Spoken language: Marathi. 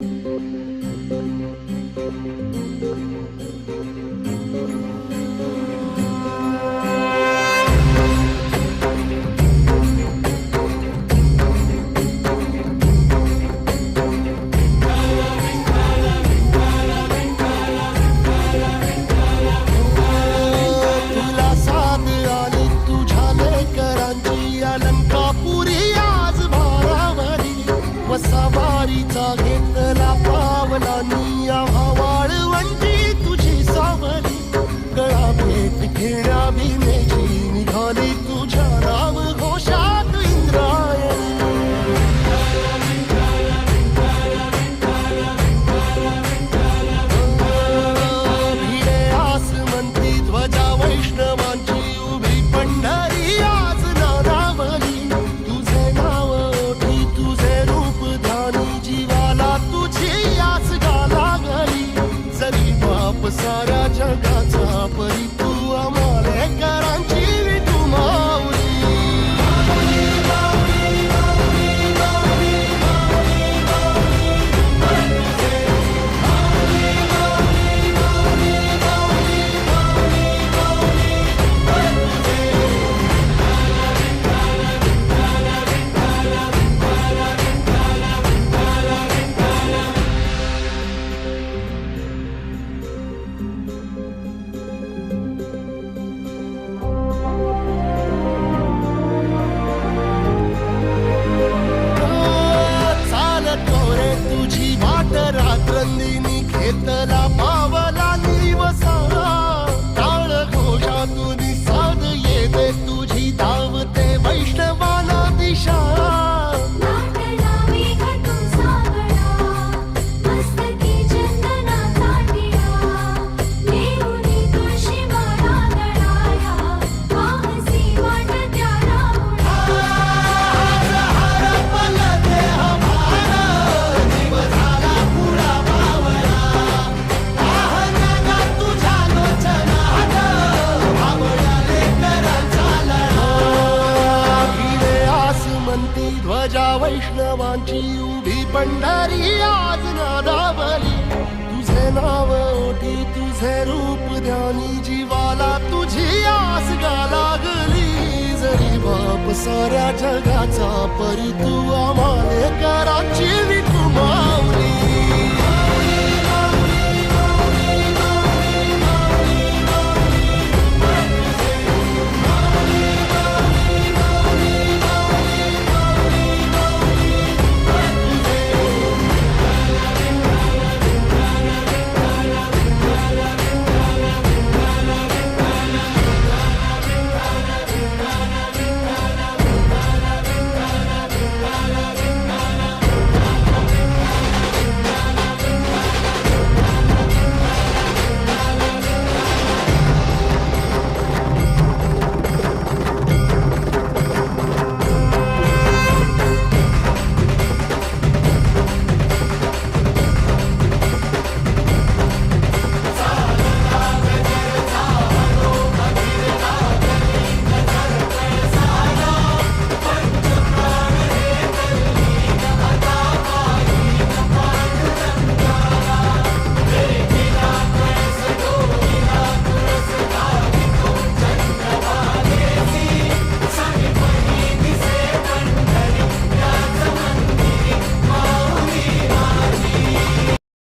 तुला साथ आली तुझ्या लेकरांची अलंकापुरी आज भारावरी वसावारीचा घेतला पावलांनी आव्हा वाळवंटी तुझी सावली गळा भेट घेण्या भीमेची निघाली तुझ्या राम घोषात इंद्रायणी भिडे आसमंती ध्वजा वैष्णवांची उभी पंढरी आज नारावली तुझे नाव ओठी तुझे रूप ध्यानी जीवाला तुझी आस गाला गली जरी बाप साऱ्या जगाचा परी तू आमालेकरांची विठू माऊली चालतो रे तुझी वाट रात्रंदिनी घेतला पावला दिवसा टाळ घोषातून साध येते तुझी धावते वैष्णवाला दिशा ध्वजा वैष्णवांची उभी पंढरी आज नादावली तुझे नाव ओठी तुझे रूप ध्यानी जीवाला तुझी आस गा लागली जरी बाप साऱ्या जगाचा परी तू आमालेकरांची विठू माऊली